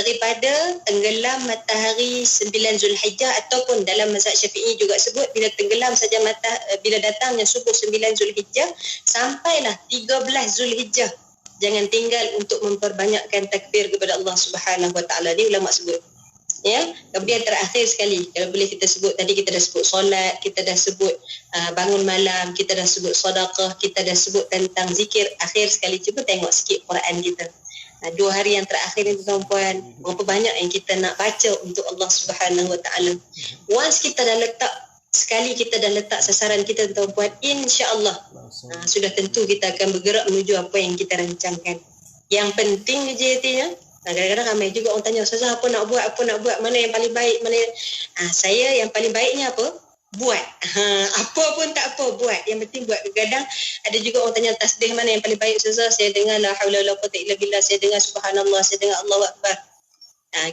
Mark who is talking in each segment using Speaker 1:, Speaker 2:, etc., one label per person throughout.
Speaker 1: daripada tenggelam matahari 9 Zulhijjah, ataupun dalam mazhab Syafi'i juga sebut bila tenggelam saja bila datangnya subuh 9 Zulhijjah sampailah 13 Zulhijjah, jangan tinggal untuk memperbanyakkan takbir kepada Allah Subhanahu Wa Taala. Ni ulama sebut. Ya, kemudian terakhir sekali, kalau boleh kita sebut, tadi kita dah sebut solat, kita dah sebut bangun malam, kita dah sebut sedekah, kita dah sebut tentang zikir. Akhir sekali cuba tengok sikit Quran kita. 2 hari yang terakhir ni tuan-puan, berapa banyak yang kita nak baca untuk Allah Subhanahu Wa Taala. Once kita dah letak, sekali kita dah letak sasaran kita tuan-puan, insya-Allah sudah tentu kita akan bergerak menuju apa yang kita rancangkan. Yang penting je kadang-kadang ramai juga orang tanya, Ustazah apa nak buat, mana yang paling baik, saya yang paling baiknya apa? Buat. Apa pun tak apa, buat. Yang penting buat. Kadang ada juga orang tanya tasbih mana yang paling baik, Ustazah? Saya dengar la haula wala quwwata illa billah, saya dengar subhanallah, saya dengar Allahu akbar.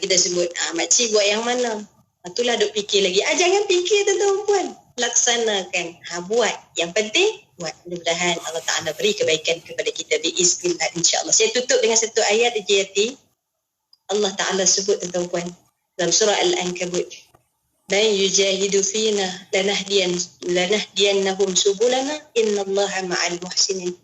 Speaker 1: Kita sebut, makcik buat yang mana? Itulah duk fikir lagi. Jangan fikir tuan-tuan, laksanakan. Buat. Yang penting buat. Mudah-mudahan Allah Ta'ala beri kebaikan kepada kita biiznillah, insya-Allah. Saya tutup dengan satu ayat je, Yati. Allah Ta'ala sebut tuan-tuan dalam surah Al-Ankabut, man yujahidu fina lanahdiyannahum subulana innallaha ma'al muhsinin.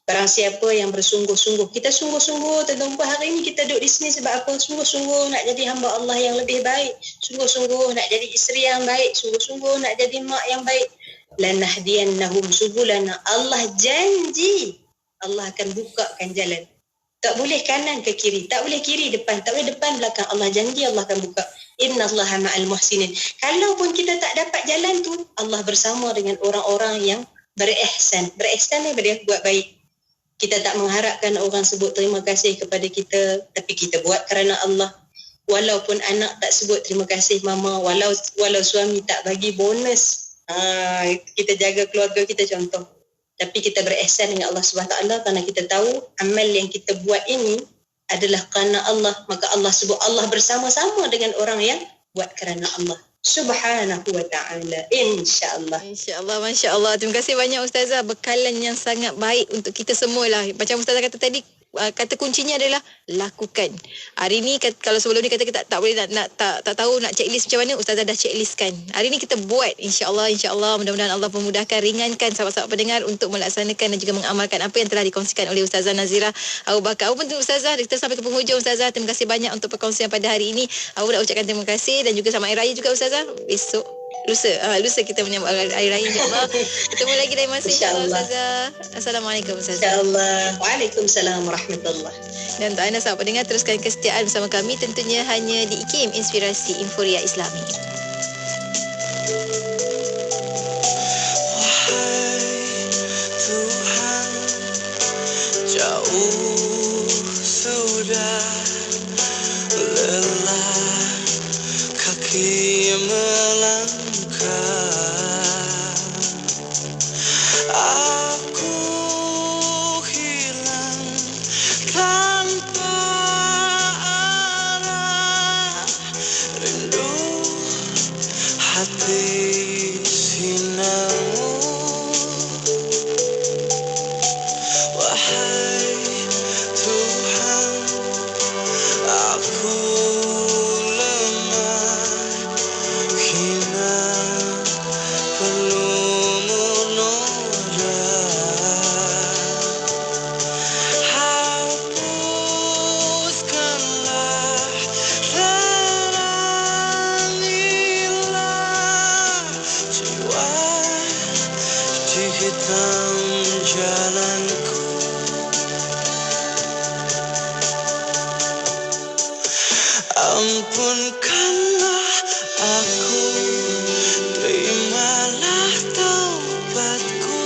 Speaker 1: Barang siapa yang bersungguh-sungguh, kita sungguh-sungguh tuan-tuan, hari ini kita duduk di sini sebab apa? Sungguh-sungguh nak jadi hamba Allah yang lebih baik, sungguh-sungguh nak jadi isteri yang baik, sungguh-sungguh nak jadi mak yang baik. Lanahdiyannahum subulana, Allah janji Allah akan bukakan jalan. Tak boleh kanan ke kiri, tak boleh kiri depan, tak boleh depan belakang. Allah janji Allah akan buka. Innallaha ma'al muhsinin. Kalaupun kita tak dapat jalan tu, Allah bersama dengan orang-orang yang berihsan. Berihsan ni dia buat baik. Kita tak mengharapkan orang sebut terima kasih kepada kita, tapi kita buat kerana Allah. Walaupun anak tak sebut terima kasih mama, walau suami tak bagi bonus, kita jaga keluarga kita contoh. Tapi kita berihsan dengan Allah SWT kerana kita tahu amal yang kita buat ini adalah kerana Allah. Maka Allah sebut Allah bersama-sama dengan orang yang buat kerana Allah Subhanahu Wa Ta'ala. InsyaAllah.
Speaker 2: InsyaAllah, Masya Allah. Terima kasih banyak Ustazah. Bekalan yang sangat baik untuk kita semualah. Macam Ustazah kata tadi, kata kuncinya adalah lakukan. Hari ni kalau sebelum ni kata kita tak boleh tak tahu nak checklist macam mana, Ustazah dah checklistkan. Hari ni kita buat, insya-Allah mudah-mudahan Allah memudahkan, ringankan sahabat-sahabat pendengar untuk melaksanakan dan juga mengamalkan apa yang telah dikongsikan oleh Ustazah Nazira Abu Bakar. Apa penting Ustazah, kita sampai ke penghujung Ustazah. Terima kasih banyak untuk perkongsian pada hari ini. Aku nak ucapkan terima kasih dan juga selamat Hari Raya juga Ustazah. Lusa kita menyambut Hari Raya, insya-Allah. Ketemu lagi lain masa, insya-Allah Ustazah. Assalamualaikum Ustazah.
Speaker 1: InsyaAllah. Waalaikumsalam warahmatullahi.
Speaker 2: Dan untuk anda sahabat pendengar, teruskan kesetiaan bersama kami tentunya hanya di IKIM, Inspirasi Inforia Islami.
Speaker 3: Wahai Tuhan, jauh sudah lelah kaki melangkah. Aku hilang tanpa arah, rindu hati sinarmu. Wahai Tuhan, aku lemah hina perlu menoda. Hapuskanlah, terangilah jiwa di hitam jalanku. Ampunkanlah aku, terimalah taubatku.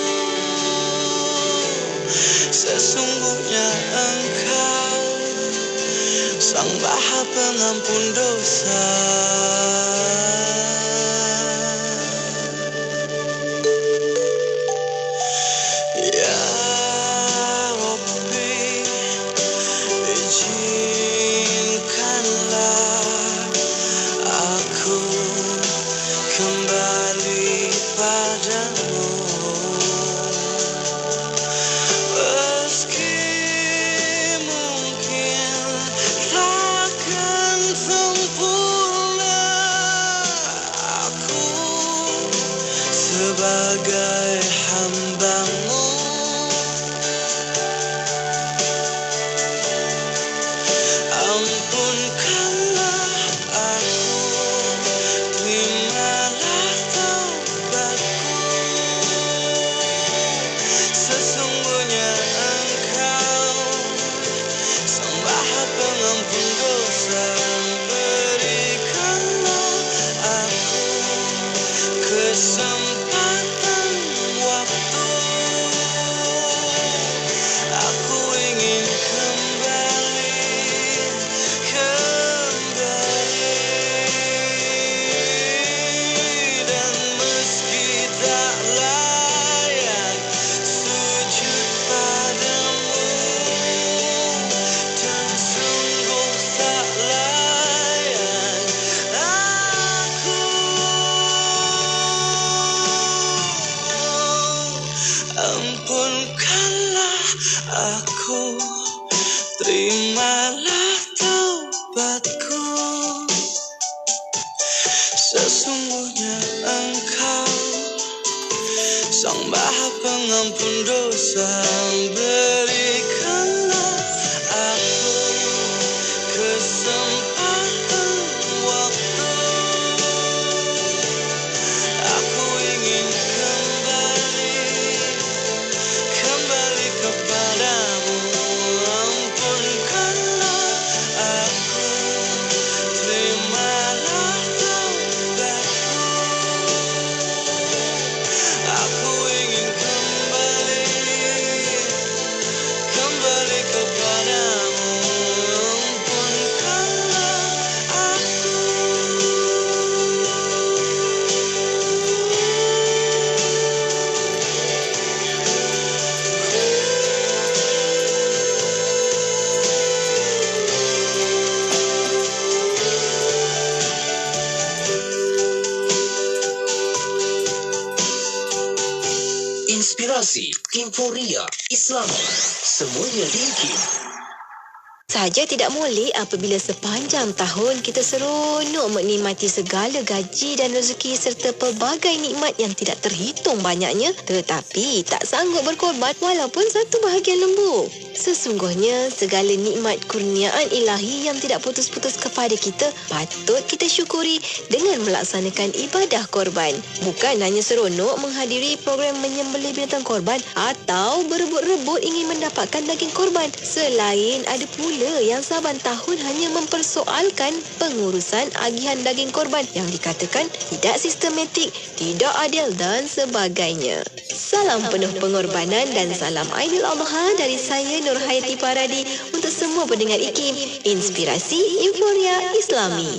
Speaker 3: Sesungguhnya Engkau Sang Maha Pengampun dosa. Ya Rabbi, izinkanlah aku kembali padamu. Meski mungkin takkan
Speaker 4: Inforia Islam. Semuanya diikim.
Speaker 5: Saja tidak molek apabila sepanjang tahun kita seronok menikmati segala gaji dan rezeki serta pelbagai nikmat yang tidak terhitung banyaknya, tetapi tak sanggup berkorban walaupun satu bahagian lembu. Sesungguhnya segala nikmat kurniaan ilahi yang tidak putus-putus kepada kita patut kita syukuri dengan melaksanakan ibadah korban. Bukan hanya seronok menghadiri program menyembelih binatang korban atau berebut-rebut ingin mendapatkan daging korban. Selain ada pula yang saban tahun hanya mempersoalkan pengurusan agihan daging korban yang dikatakan tidak sistematik, tidak adil dan sebagainya. Salam penuh pengorbanan dan salam Aidil Adha dari saya Nur Hayati Paradi untuk semua pendengar IKIM, Inspirasi Inforia Islami.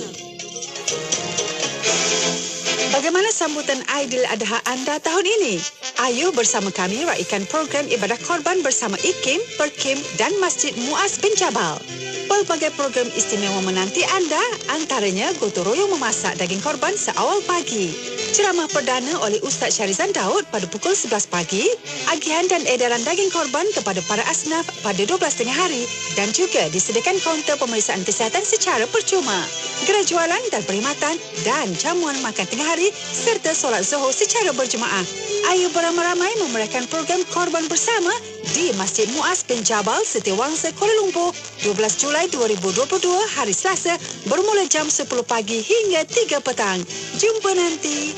Speaker 6: Bagaimana sambutan Aidil Adha anda tahun ini? Ayo bersama kami raikan program ibadah korban bersama IKIM, Perkim dan Masjid Muaz bin Jabal. Pelbagai program istimewa menanti anda, antaranya gotong royong memasak daging korban seawal pagi. Ceramah perdana oleh Ustaz Syarizan Daud pada pukul 11 pagi, agihan dan edaran daging korban kepada para asnaf pada 12 tengah hari dan juga disediakan kaunter pemeriksaan kesihatan secara percuma. Gerai jualan dan perkhidmatan dan jamuan makan tengah hari serta solat zuhur secara berjemaah. Ayo beramai-ramai memeriahkan program korban bersama di Masjid Muaz bin Jabal, Setiawangsa, Kuala Lumpur, 12 Julai 2022, hari Selasa, bermula jam 10 pagi hingga 3 petang. Jumpa nanti.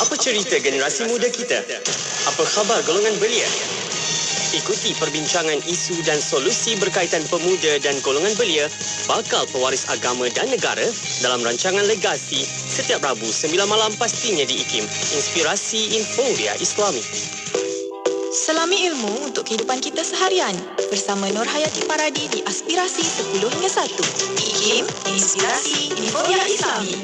Speaker 7: Apa cerita generasi muda kita? Apa khabar golongan belia? Ikuti perbincangan isu dan solusi berkaitan pemuda dan golongan belia, bakal pewaris agama dan negara dalam rancangan Legasi setiap Rabu 9 malam pastinya di IKIM, Inspirasi Inforia Islami.
Speaker 8: Selami ilmu untuk kehidupan kita seharian bersama Nur Hayati Paradi di Aspirasi 10 hingga 1. IKIM, Inspirasi Inforia Islami.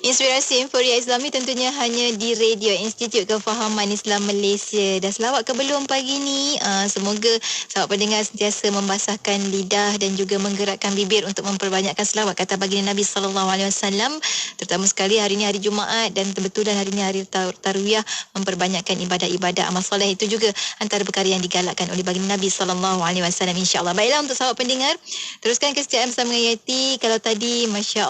Speaker 2: Inspirasi Inforia Islami tentunya hanya di Radio Institut Kefahaman Islam Malaysia. Dah selawat ke belum pagi ni? Semoga sahabat pendengar sentiasa membasahkan lidah dan juga menggerakkan bibir untuk memperbanyakkan selawat kata baginda Nabi SAW. Terutama sekali hari ni hari Jumaat dan kebetulan hari ni hari Tarwiyah, memperbanyakkan ibadah-ibadah amal soleh itu juga antara perkara yang digalakkan oleh baginda Nabi SAW, insya-Allah. Baiklah untuk sahabat pendengar, teruskan kesetiaan bersama dengan Yati. Kalau tadi Masya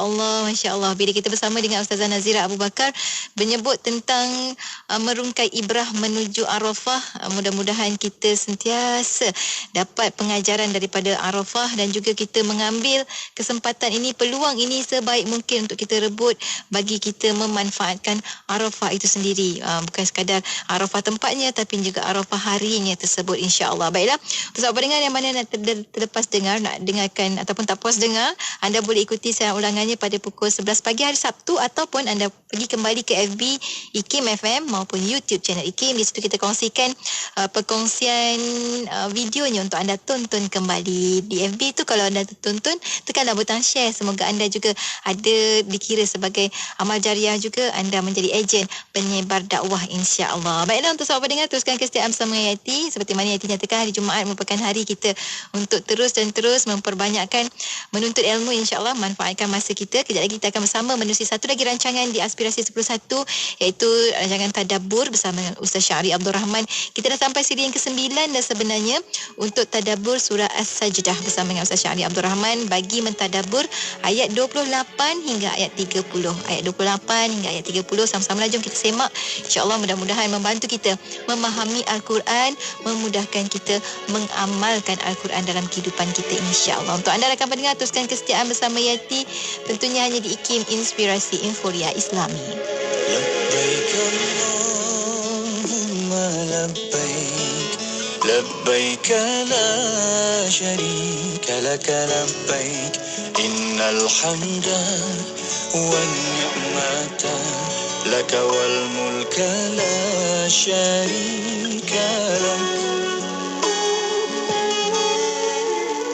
Speaker 2: Allah bila kita bersama dengan Ustazah Nazira Abu Bakar menyebut tentang merungkai ibrah menuju Arafah, mudah-mudahan kita sentiasa dapat pengajaran daripada Arafah dan juga kita mengambil kesempatan ini, peluang ini sebaik mungkin untuk kita rebut bagi kita memanfaatkan Arafah itu sendiri. Bukan sekadar Arafah tempatnya tapi juga Arafah harinya tersebut, insya-Allah. Baiklah, untuk sahabat pendengar yang mana nak terlepas dengar, nak dengarkan ataupun tak puas dengar, anda boleh ikuti siaran ulangannya pada pukul 11 pagi hari Sabtu, ataupun anda pergi kembali ke FB IKIM FM maupun YouTube channel IKIM. Di situ kita kongsikan perkongsian videonya untuk anda tonton kembali. Di FB tu kalau anda tonton, tekanlah butang share. Semoga anda juga ada dikira sebagai amal jariah juga, anda menjadi ejen penyebar dakwah, insya-Allah. Baiklah untuk sahabat dengar, teruskan kesetiaan bersama Yati. Seperti mana Yati nyatakan, hari Jumaat merupakan hari kita untuk terus memperbanyakkan menuntut ilmu, insya-Allah. Manfaatkan masa kita. Kejap lagi kita akan bersama menerusi satu lagi rancangan di Aspirasi 11 iaitu rancangan Tadabbur bersama dengan Ustaz Syahri Abdul Rahman. Kita dah sampai siri yang ke-9 dah sebenarnya untuk Tadabbur surah As-Sajdah bersama dengan Ustaz Syahri Abdul Rahman bagi mentadabbur ayat 28 hingga ayat 30. Ayat 28 hingga ayat 30, sama-sama jom kita semak. InsyaAllah mudah-mudahan membantu kita memahami Al-Quran, memudahkan kita mengamalkan Al-Quran dalam kehidupan kita, insya-Allah. Untuk anda rakan pendengar, teruskan kesetiaan bersama Yati, tentunya hanya di IKIM, Inspirasi Inforia Islami.
Speaker 3: Labbaik Allahumma labbaik, labbaik la syarika laka labbaik, innal hamda wan ni'mata laka wal mulka la syarika lak.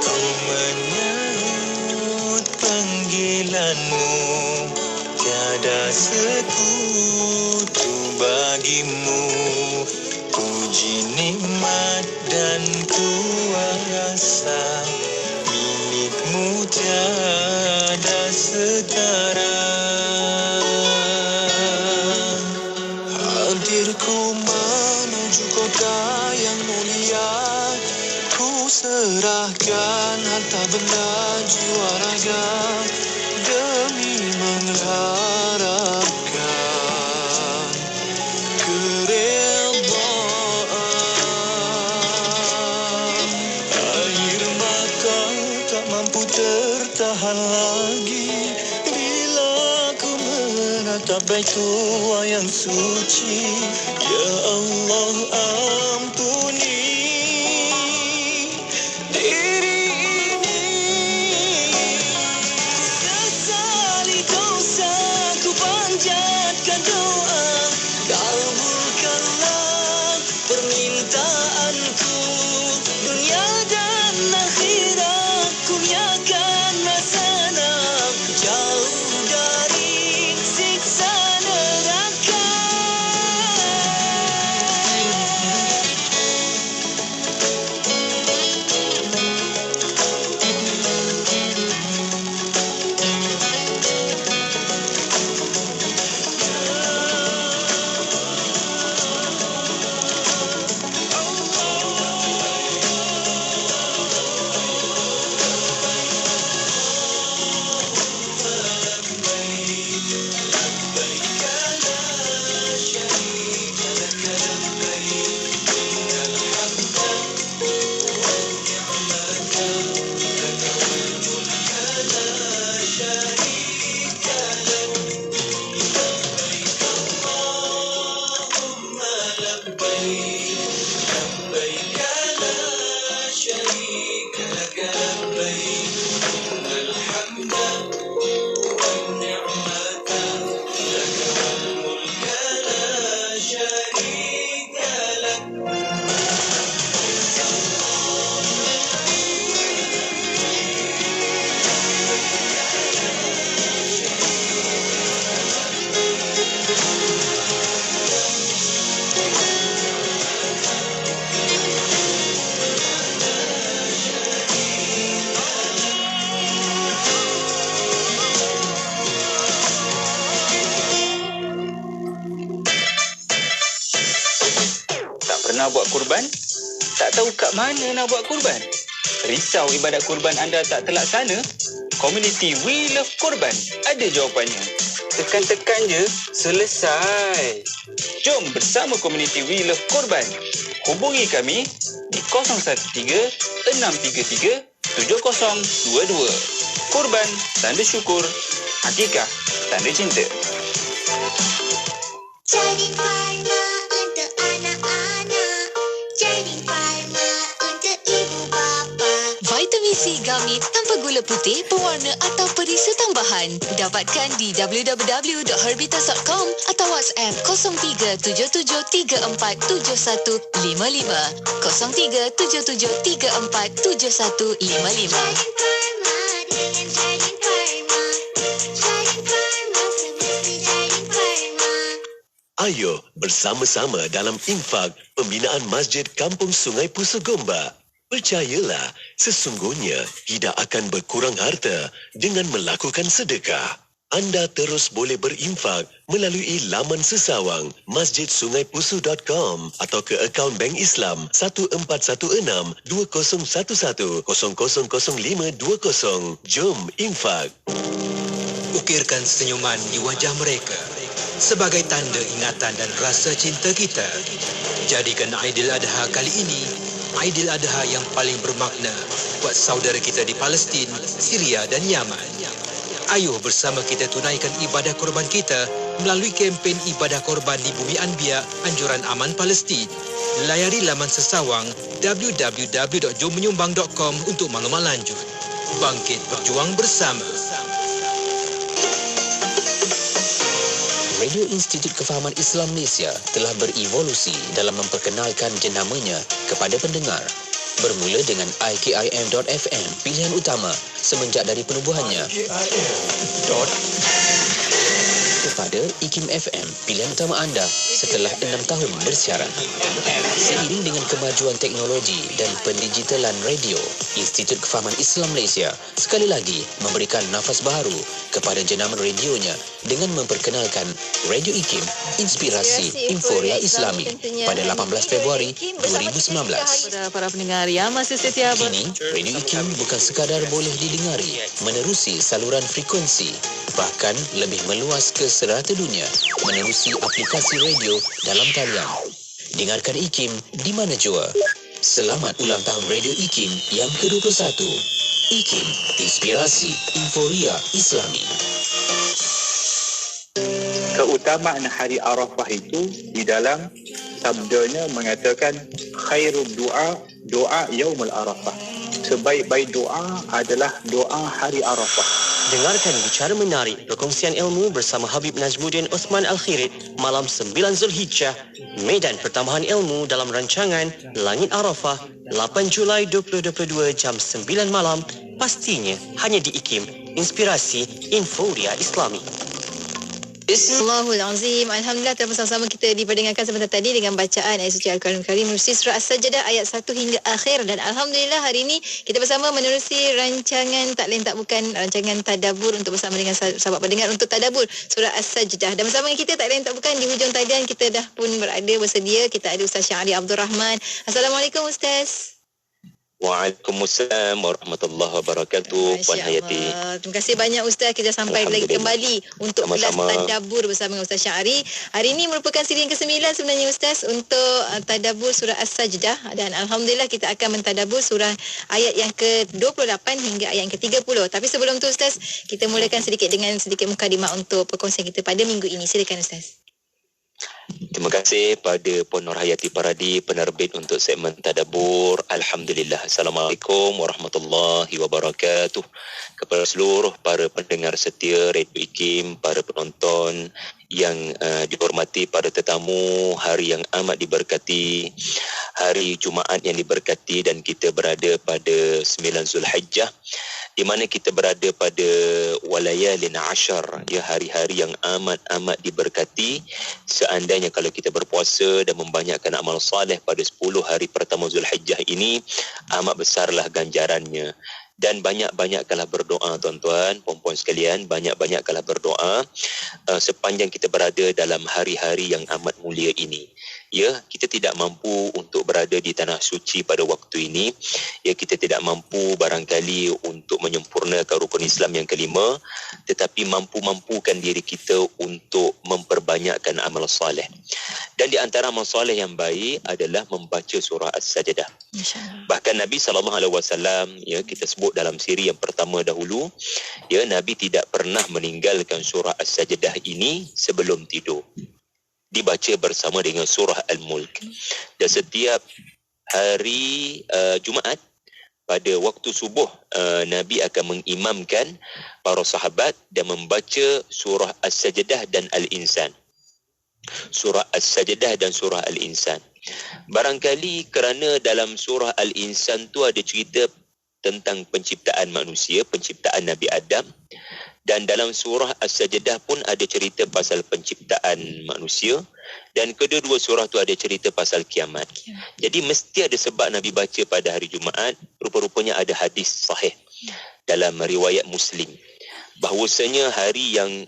Speaker 3: Ku menyambut panggilanmu, tiada sekutu bagimu, puji nikmat dan kuasa milikmu tiada setara. Hadirku harta benda jiwa raga demi mengharapkan keredaan. Air mata tak mampu tertahan lagi bila ku menatap Baitullah yang suci. Ya Allah, ampuni diri ini. Sesali dosa ku panjatkan doa, kabulkanlah permintaanku. Dunia dan akhirat ku nyatakan senang, jauh dari siksa neraka.
Speaker 9: Pernah buat kurban? Tak tahu kat mana nak buat kurban? Risau ibadat kurban anda tak terlaksana? Komuniti We Love Korban ada jawapannya. Tekan-tekan je, selesai. Jom bersama komuniti We Love Korban. Hubungi kami di 013-633-7022. Korban tanda syukur, Hakikah tanda cinta.
Speaker 10: Jadi Pharma untuk anak-anak, jadi Pharma untuk ibu bapa.
Speaker 5: Vitamin C Gummy tanpa gula putih, pewarna atau perisa tambahan. Dapatkan di www.herbitas.com atau WhatsApp 0377347155. 0377347155.
Speaker 10: Jadi Pharma dengan jadi Pharma. Jadi Pharma semesti jadi Pharma.
Speaker 11: Ayo bersama-sama dalam infak pembinaan Masjid Kampung Sungai Pusu Gombak. Percayalah, sesungguhnya tidak akan berkurang harta dengan melakukan sedekah. Anda terus boleh berinfak melalui laman sesawang masjidsungaipusu.com atau ke akaun Bank Islam 1416-2011-000520. Jom infak.
Speaker 4: Ukirkan senyuman di wajah mereka sebagai tanda ingatan dan rasa cinta kita. Jadikan Aidiladha kali ini Aidiladha yang paling bermakna buat saudara kita di Palestin, Syria dan Yaman. Ayuh bersama kita tunaikan ibadah korban kita melalui kempen ibadah korban di Bumi Anbiya Anjuran Aman Palestin. Layari laman sesawang www.jommenyumbang.com untuk maklumat lanjut. Bangkit berjuang bersama.
Speaker 12: Radio Institut Kefahaman Islam Malaysia telah berevolusi dalam memperkenalkan jenamanya kepada pendengar. Bermula dengan IKIM.FM, pilihan utama semenjak dari penubuhannya. kepada IKIM FM, pilihan utama anda setelah 6 tahun bersiaran. Seiring dengan kemajuan teknologi dan pendigitalan radio, Institut Kefahaman Islam Malaysia sekali lagi memberikan nafas baru kepada jenama radionya dengan memperkenalkan Radio IKIM, Inspirasi Inforia Islami pada 18 Februari 2019.
Speaker 2: Para pendengar yang masih setia
Speaker 12: Kini, Radio IKIM bukan sekadar boleh didengari menerusi saluran frekuensi, bahkan lebih meluas ke serata dunia menerusi aplikasi radio dalam talian. Dengarkan IKIM di mana jua. Selamat ulang tahun Radio IKIM yang ke-21. IKIM, Inspirasi Inforia Islami.
Speaker 9: Keutamaan hari Arafah itu di dalam sabdanya mengatakan khairul doa yaumul Arafah. Sebaik-baik doa adalah doa hari Arafah.
Speaker 7: Dengarkan bicara menarik perkongsian ilmu bersama Habib Najmuddin Uthman Al-Khirit malam 9 Zulhijjah, Medan Pertambahan Ilmu dalam rancangan Langit Arafah 8 Julai 2022 jam 9 malam, pastinya hanya di IKIM, Inspirasi Inforia Islami.
Speaker 2: Bismillahirrahmanirrahim. Alhamdulillah telah bersama-sama kita diperdengarkan sebentar tadi dengan bacaan ayat suci Al-Quranul Karim menerusi surah As-Sajdah ayat 1 hingga akhir. Dan Alhamdulillah hari ini kita bersama menerusi rancangan tak lain tak bukan rancangan tadabbur untuk bersama dengan sahabat pendengar untuk tadabbur surah As-Sajdah. Dan bersama dengan kita tak lain tak bukan di hujung talian kita dah pun berada bersedia. Kita ada Ustaz Syahri Abdul Rahman. Assalamualaikum Ustaz.
Speaker 13: Waalaikumsalam warahmatullahi wabarakatuh. Puan Hayati.
Speaker 2: Terima kasih banyak Ustaz. Kita sampai lagi kembali untuk kelas tadabbur bersama dengan Ustaz Syahri. Hari ini merupakan siri yang ke-9 sebenarnya Ustaz untuk tadabbur surah As-Sajdah. Dan Alhamdulillah kita akan mentadabbur surah ayat yang ke-28 hingga ayat yang ke-30. Tapi sebelum tu Ustaz, kita mulakan sedikit dengan sedikit mukadimah untuk perkongsian kita pada minggu ini. Silakan Ustaz.
Speaker 13: Terima kasih pada Puan Nurhayati Paradi, penerbit untuk segmen Tadabbur. Alhamdulillah. Assalamualaikum warahmatullahi wabarakatuh. Kepada seluruh para pendengar setia Radio IKIM, para penonton yang dihormati, para tetamu, hari yang amat diberkati, hari Jumaat yang diberkati, dan kita berada pada 9 Zulhijjah, di mana kita berada pada walayalin ashar, ya, hari-hari yang amat diberkati. Seandainya kalau kita berpuasa dan membanyakkan amal saleh pada 10 hari pertama Zulhijjah ini, amat besarlah ganjarannya. Dan banyak-banyakkanlah berdoa tuan-tuan, puan-puan sekalian, banyak-banyakkanlah berdoa sepanjang kita berada dalam hari-hari yang amat mulia ini. Ya, kita tidak mampu untuk berada di tanah suci pada waktu ini. Ya, kita tidak mampu barangkali untuk menyempurnakan rukun Islam yang kelima, tetapi mampu-mampukan diri kita untuk memperbanyakkan amal soleh. Dan di antara amal soleh yang baik adalah membaca surah As-Sajdah. Bahkan Nabi SAW, ya, kita sebut dalam siri yang pertama dahulu, ya, Nabi tidak pernah meninggalkan surah As-Sajdah ini sebelum tidur. Dibaca bersama dengan surah Al-Mulk. Dan setiap hari Jumaat pada waktu subuh, Nabi akan mengimamkan para sahabat dan membaca surah As-Sajdah dan Al-Insan. Surah As-Sajdah dan surah Al-Insan. Barangkali kerana dalam surah Al-Insan tu ada cerita tentang penciptaan manusia, penciptaan Nabi Adam. Dan dalam surah As-Sajdah pun ada cerita pasal penciptaan manusia. Dan kedua-dua surah tu ada cerita pasal kiamat. Jadi mesti ada sebab Nabi baca pada hari Jumaat. Rupa-rupanya ada hadis sahih dalam riwayat Muslim, bahawasanya hari yang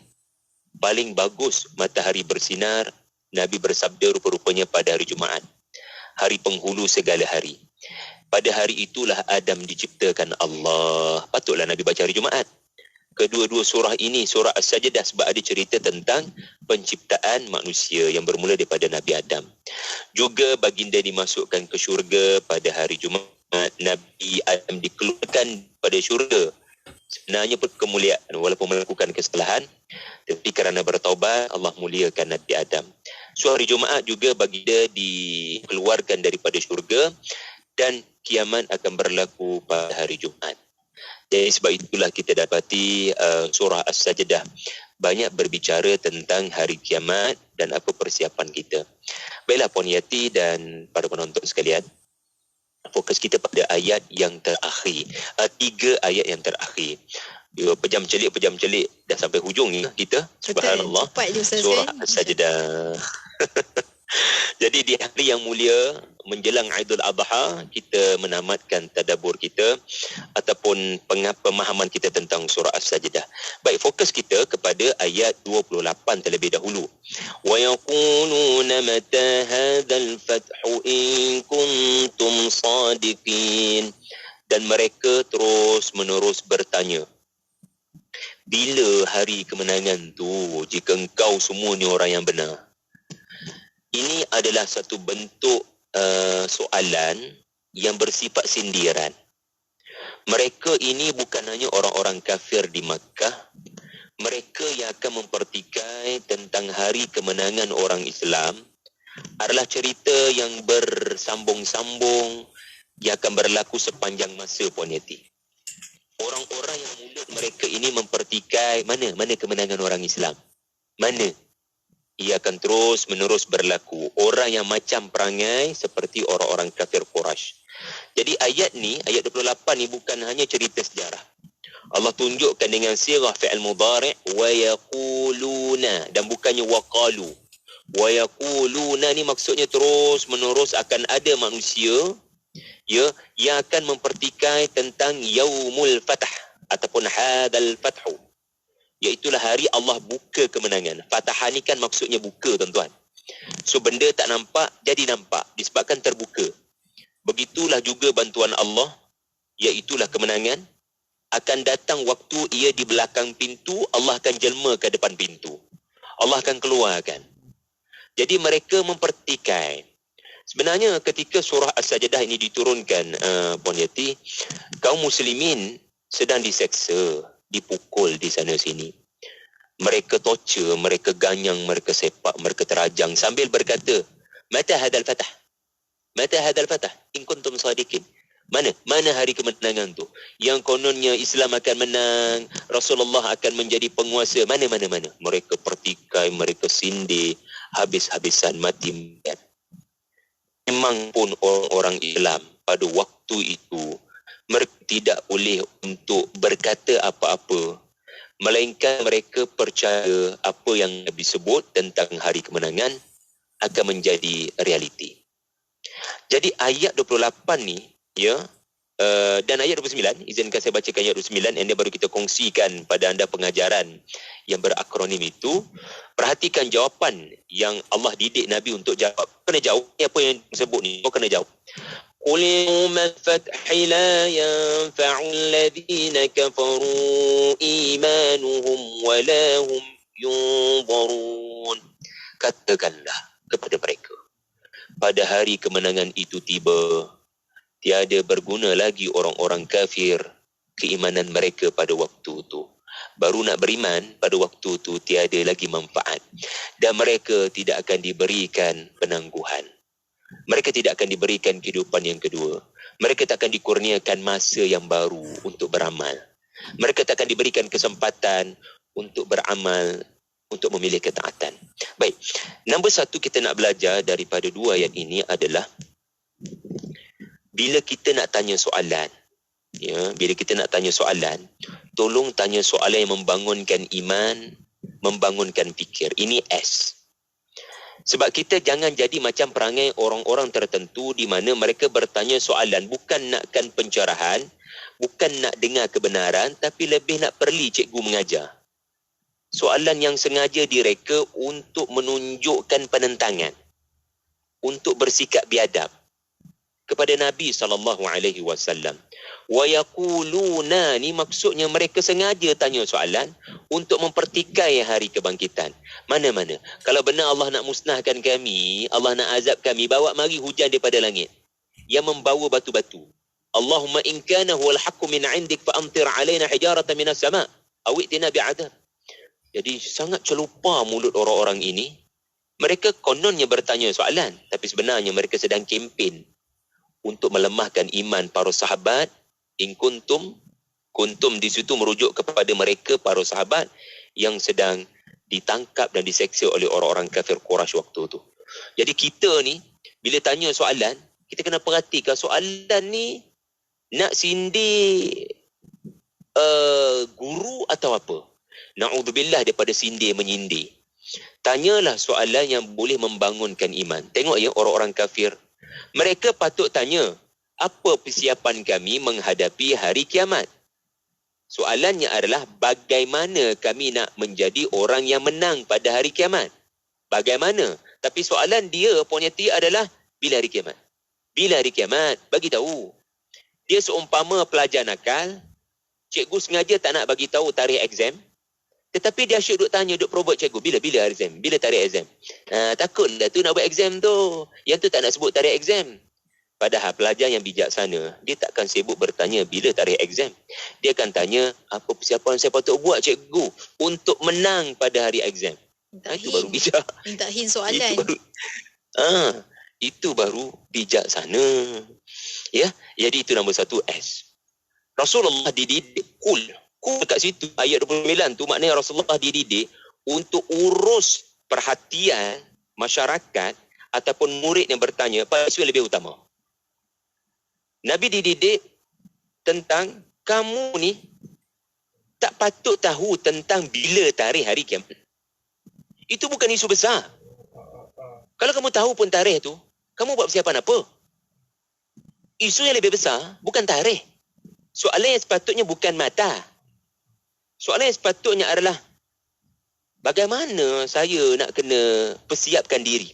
Speaker 13: paling bagus matahari bersinar, Nabi bersabda rupa-rupanya pada hari Jumaat, hari penghulu segala hari. Pada hari itulah Adam diciptakan Allah. Patutlah Nabi baca hari Jumaat. Kedua-dua surah ini, surah As-Sajdah, sebab ada cerita tentang penciptaan manusia yang bermula daripada Nabi Adam. Juga baginda dimasukkan ke syurga pada hari Jumaat. Nabi Adam dikeluarkan pada syurga. Sebenarnya kemuliaan walaupun melakukan kesalahan, tapi kerana bertaubat Allah muliakan Nabi Adam. So hari Jumaat juga baginda dikeluarkan daripada syurga dan kiamat akan berlaku pada hari Jumaat. Jadi sebab itulah kita dapati surah As-Sajdah banyak berbicara tentang hari kiamat dan apa persiapan kita. Baiklah Puan Yati dan para penonton sekalian, Fokus kita pada ayat yang terakhir. 3 ayat yang terakhir. Pejam celik dah sampai hujung ni kita. Subhanallah.
Speaker 2: Cepat je Ustaz
Speaker 13: Surah
Speaker 2: kan?
Speaker 13: As-Sajdah. Jadi di hari yang mulia menjelang Aidul Adha, kita menamatkan tadabbur kita ataupun pemahaman kita tentang surah As-Sajdah. Baik, fokus kita kepada ayat 28 terlebih dahulu. Wa yaquluna mata hadzal fathu in kuntum sadiqin. Dan mereka terus menerus bertanya, bila hari kemenangan tu jika engkau semua ni orang yang benar? Ini adalah satu bentuk soalan yang bersifat sindiran. Mereka ini bukan hanya orang-orang kafir di Makkah. Mereka yang akan mempertikai tentang hari kemenangan orang Islam adalah cerita yang bersambung-sambung yang akan berlaku sepanjang masa, Puan Yati. Orang-orang yang mulut mereka ini mempertikai mana kemenangan orang Islam. Mana? Ia akan terus menerus berlaku. Orang yang macam perangai seperti orang-orang kafir Quraisy. Jadi ayat ni, ayat 28 ni bukan hanya cerita sejarah. Allah tunjukkan dengan sirah fi'il mudhari' wa yaquluna, dan bukannya waqalu. Wa yaquluna ni maksudnya terus menerus akan ada manusia yang akan mempertikai tentang yaumul fath ataupun hadal fathu, iaitulah hari Allah buka kemenangan. Fatah ni kan maksudnya buka, tuan-tuan. So benda tak nampak jadi nampak disebabkan terbuka. Begitulah juga bantuan Allah, iaitulah kemenangan. Akan datang waktu ia di belakang pintu, Allah akan jelma ke depan pintu. Allah akan keluarkan. Jadi mereka mempertikai. Sebenarnya ketika surah As-Sajdah ini diturunkan, Puan Yati, kaum muslimin sedang diseksa, dipukul di sana sini. Mereka torture, mereka ganyang, mereka sepak, mereka terajang sambil berkata, mata hadal fatah? Mata hadal fatah? In kuntum sadiqin. Mana hari kemenangan tu? Yang kononnya Islam akan menang, Rasulullah akan menjadi penguasa. Mana? Mereka pertikai, mereka sindir, habis-habisan mati. Memang pun orang-orang Islam pada waktu itu mereka tidak boleh untuk berkata apa-apa, melainkan mereka percaya apa yang Nabi sebut tentang hari kemenangan akan menjadi realiti. Jadi ayat 28 ni, dan ayat 29, izinkan saya bacakan ayat 29, ini baru kita kongsikan pada anda pengajaran yang berakronim itu. Perhatikan jawapan yang Allah didik Nabi untuk jawab. Kena jawab apa yang disebut ni, kau kena jawab. قل يوم الفتح لا ينفع الذين كفروا إيمانهم ولا هم ينظرون. Katakanlah kepada mereka, pada hari kemenangan itu tiba, tiada berguna lagi orang-orang kafir keimanan mereka pada waktu itu. Baru nak beriman pada waktu itu tiada lagi manfaat, dan mereka tidak akan diberikan penangguhan. Mereka tidak akan diberikan kehidupan yang kedua. Mereka tak akan dikurniakan masa yang baru untuk beramal. Mereka tak akan diberikan kesempatan untuk beramal, untuk memilih ketaatan. Baik, nombor satu kita nak belajar daripada dua ayat ini adalah bila kita nak tanya soalan, bila kita nak tanya soalan, tolong tanya soalan yang membangunkan iman, membangunkan fikir. Ini S. Sebab kita jangan jadi macam perangai orang-orang tertentu di mana mereka bertanya soalan bukan nakkan pencerahan, bukan nak dengar kebenaran, tapi lebih nak perli cikgu mengajar. Soalan yang sengaja direka untuk menunjukkan penentangan, untuk bersikap biadab kepada Nabi SAW. Wa yaquluna ni maksudnya mereka sengaja tanya soalan untuk mempertikai hari kebangkitan. Mana-mana. Kalau benar Allah nak musnahkan kami, Allah nak azab kami, bawa mari hujan daripada langit yang membawa batu-batu. Allahumma in kana huwal haqqu min 'indik fa amtir 'alaina hijaratan minas sama' aw i'tina bi'adab. Jadi sangat celupa mulut orang-orang ini. Mereka kononnya bertanya soalan, tapi sebenarnya mereka sedang kempen untuk melemahkan iman para sahabat. In kuntum di situ merujuk kepada mereka para sahabat yang sedang ditangkap dan diseksa oleh orang-orang kafir Quraisy waktu itu. Jadi kita ni bila tanya soalan, kita kena perhatikan soalan ni nak sindir guru atau apa. Na'udzubillah daripada sindir menyindir. Tanyalah soalan yang boleh membangunkan iman. Tengok ya orang-orang kafir. Mereka patut tanya, apa persiapan kami menghadapi hari kiamat? Soalannya adalah bagaimana kami nak menjadi orang yang menang pada hari kiamat? Bagaimana? Tapi soalan dia punyati adalah bila hari kiamat? Bila hari kiamat? Bagi tahu. Dia seumpama pelajar nakal, cikgu sengaja tak nak bagi tahu tarikh exam, tetapi dia asyik duk tanya, duk provoke cikgu, bila exam? Bila tarikh exam? Takutlah tu nak buat exam tu. Yang tu tak nak sebut tarikh exam. Padahal pelajar yang bijaksana, dia takkan sibuk bertanya bila tarikh exam. Dia akan tanya, apa persiapan saya patut buat cikgu untuk menang pada hari exam. Itu baru bijak.
Speaker 2: Minta hint soalan.
Speaker 13: Itu baru bijaksana. Ya, jadi itu nombor 1 S. Rasulullah dididik kul dekat situ ayat 29 tu maknanya Rasulullah dididik untuk urus perhatian masyarakat ataupun murid yang bertanya pada isu yang lebih utama. Nabi dididik tentang kamu ni tak patut tahu tentang bila tarikh hari kiamat. Itu bukan isu besar. Kalau kamu tahu pun tarikh tu, kamu buat persiapan apa? Isu yang lebih besar bukan tarikh. Soalan yang sepatutnya bukan mata. Soalan yang sepatutnya adalah bagaimana saya nak kena persiapkan diri.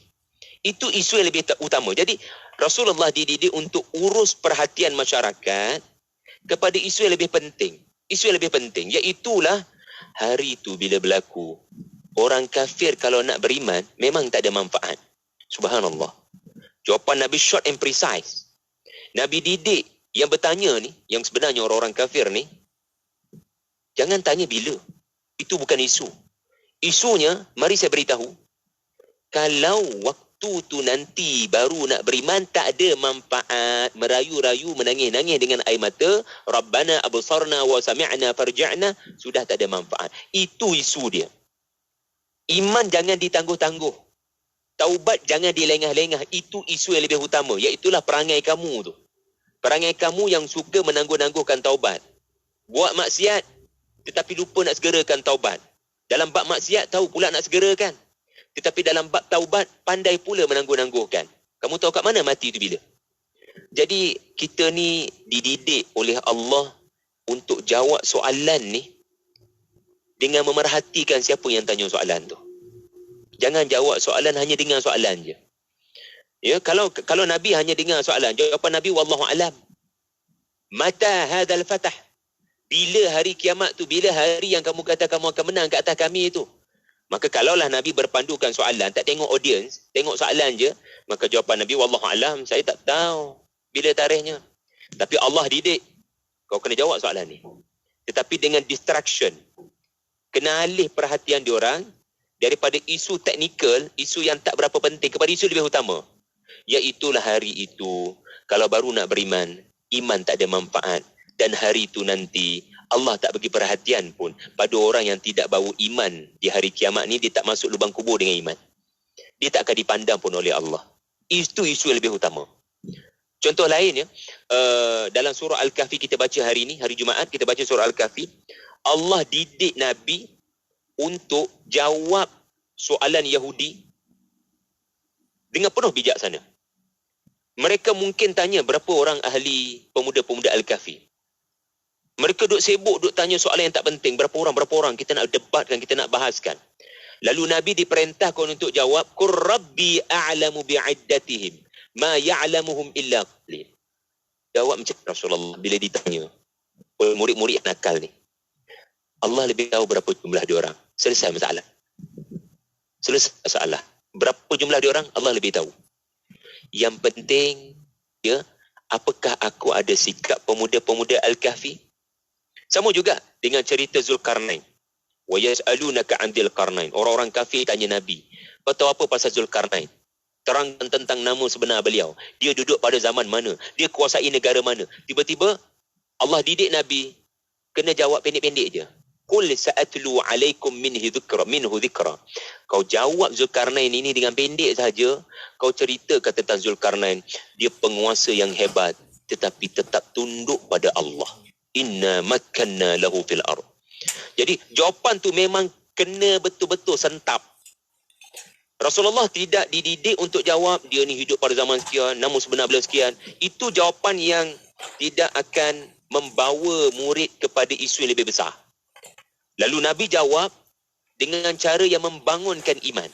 Speaker 13: Itu isu yang lebih utama. Jadi Rasulullah dididik untuk urus perhatian masyarakat kepada isu yang lebih penting. Isu yang lebih penting iaitulah hari itu bila berlaku. Orang kafir kalau nak beriman memang tak ada manfaat. Subhanallah. Jawapan Nabi short and precise. Nabi didik yang bertanya ni, yang sebenarnya orang-orang kafir ni, jangan tanya bila. Itu bukan isu. Isunya, mari saya beritahu, kalau waktu tu nanti baru nak beriman, tak ada manfaat merayu-rayu, menangis-nangis dengan air mata, Rabbana absarna wa sami'na farja'na, sudah tak ada manfaat. Itu isu dia. Iman jangan ditangguh-tangguh. Taubat jangan dilengah-lengah. Itu isu yang lebih utama. Iaitulah perangai kamu tu. Perangai kamu yang suka menangguh-nangguhkan taubat. Buat maksiat, tetapi lupa nak segerakan taubat. Dalam bab maksiat, tahu pula nak segerakan. Tetapi dalam bab taubat, pandai pula menangguh-nangguhkan. Kamu tahu kat mana mati tu bila? Jadi, kita ni dididik oleh Allah untuk jawab soalan ni dengan memerhatikan siapa yang tanya soalan tu. Jangan jawab soalan hanya dengan soalan je. Ya, kalau Nabi hanya dengar soalan, jawapan Nabi wallahu alam. Mata hadzal fatah? Bila hari kiamat tu, bila hari yang kamu kata kamu akan menang ke atas kami itu? Maka kalaulah Nabi berpandukan soalan, tak tengok audience, tengok soalan je, maka jawapan Nabi wallahu alam, saya tak tahu bila tarikhnya. Tapi Allah didik, kau kena jawab soalan ni. Tetapi dengan distraction, kena alih perhatian diorang daripada isu teknikal, isu yang tak berapa penting kepada isu lebih utama. Iaitulah hari itu, kalau baru nak beriman, iman tak ada manfaat. Dan hari itu nanti, Allah tak bagi perhatian pun pada orang yang tidak bawa iman di hari kiamat ni, dia tak masuk lubang kubur dengan iman. Dia tak akan dipandang pun oleh Allah. Itu isu yang lebih utama. Contoh lain ya, dalam surah Al-Kahfi kita baca hari ini, hari Jumaat kita baca surah Al-Kahfi, Allah didik Nabi untuk jawab soalan Yahudi dengan penuh bijaksana. Mereka mungkin tanya berapa orang ahli pemuda-pemuda Al-Kahfi. Mereka duk sibuk, duk tanya soalan yang tak penting. Berapa orang kita nak debatkan, kita nak bahaskan. Lalu Nabi diperintahkan untuk jawab, Qur Rabbi a'lamu bi'iddatihim, ma ya'lamuhum illa qalil. Jawab macam Rasulullah bila ditanya oleh murid-murid yang nakal ni. Allah lebih tahu berapa jumlah diorang. Selesai masalah. Selesai masalah. Berapa jumlah diorang, Allah lebih tahu. Yang penting, ya, apakah aku ada sikap pemuda-pemuda Al-Kahfi? Sama juga dengan cerita Zulkarnain. Wa yas'alunaka 'anil qarnain. Orang-orang kafir tanya Nabi, kau tahu apa pasal Zulkarnain? Terangkan tentang nama sebenar beliau. Dia duduk pada zaman mana? Dia kuasai negara mana? Tiba-tiba Allah didik Nabi kena jawab pendek-pendek je. Qul sa'atlu 'alaikum minhu dhikra. Kau jawab Zulkarnain ini dengan pendek saja. Kau ceritakan tentang Zulkarnain. Dia penguasa yang hebat tetapi tetap tunduk pada Allah. Inna makkanna lahu fil ard. Jadi jawapan tu memang kena betul-betul sentap. Rasulullah tidak dididik untuk jawab dia ni hidup pada zaman sekian, namun sebenar beliau sekian. Itu jawapan yang tidak akan membawa murid kepada isu yang lebih besar. Lalu Nabi jawab dengan cara yang membangunkan iman.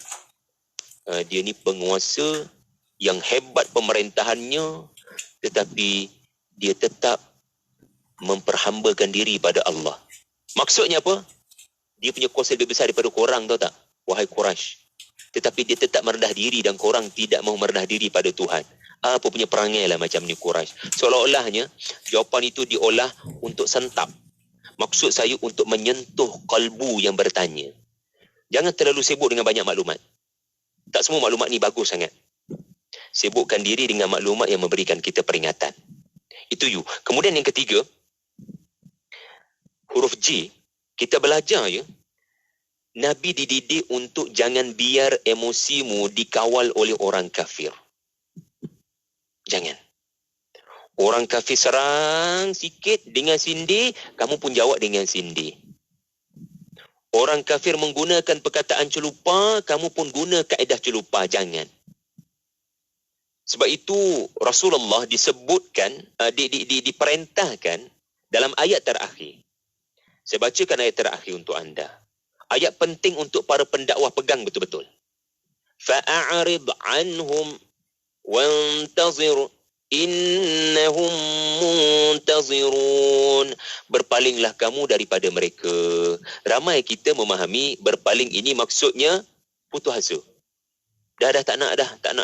Speaker 13: Dia ni penguasa yang hebat pemerintahannya, tetapi dia tetap memperhambakan diri pada Allah. Maksudnya apa? Dia punya kuasa lebih besar daripada korang, tahu tak? Wahai Quraisy. Tetapi dia tetap merendah diri dan korang tidak mahu merendah diri pada Tuhan. Apa punya perangai lah macam ni Quraisy. Seolah-olahnya jawapan itu diolah untuk sentap. Maksud saya untuk menyentuh kalbu yang bertanya. Jangan terlalu sibuk dengan banyak maklumat. Tak semua maklumat ni bagus sangat. Sibukkan diri dengan maklumat yang memberikan kita peringatan. Itu you. Kemudian yang ketiga, huruf J, kita belajar ya. Nabi dididik untuk jangan biar emosimu dikawal oleh orang kafir. Jangan. Orang kafir serang sikit dengan sindir, kamu pun jawab dengan sindir. Orang kafir menggunakan perkataan celupa, kamu pun guna kaedah celupa. Jangan. Sebab itu Rasulullah disebutkan, diperintahkan dalam ayat terakhir. Saya bacakan ayat terakhir untuk anda. Ayat penting untuk para pendakwah pegang betul-betul. Fa'arid anhum wantazir innahum muntazirun. Berpalinglah kamu daripada mereka. Ramai kita memahami berpaling ini maksudnya putus asa. Dah tak nak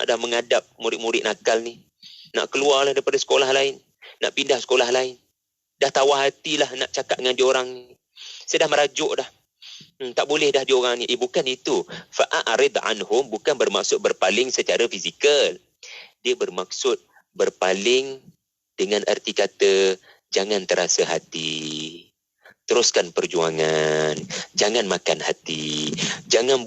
Speaker 13: dah mengadap murid-murid nakal ni. Nak keluarlah daripada sekolah lain, nak pindah sekolah lain. Dah tawar hatilah nak cakap dengan diorang ni. Saya dah merajuk dah. Tak boleh dah diorang ni. Bukan itu. Fa'arid anhum bukan bermaksud berpaling secara fizikal. Dia bermaksud berpaling dengan arti kata jangan terasa hati. Teruskan perjuangan. Jangan makan hati. Jangan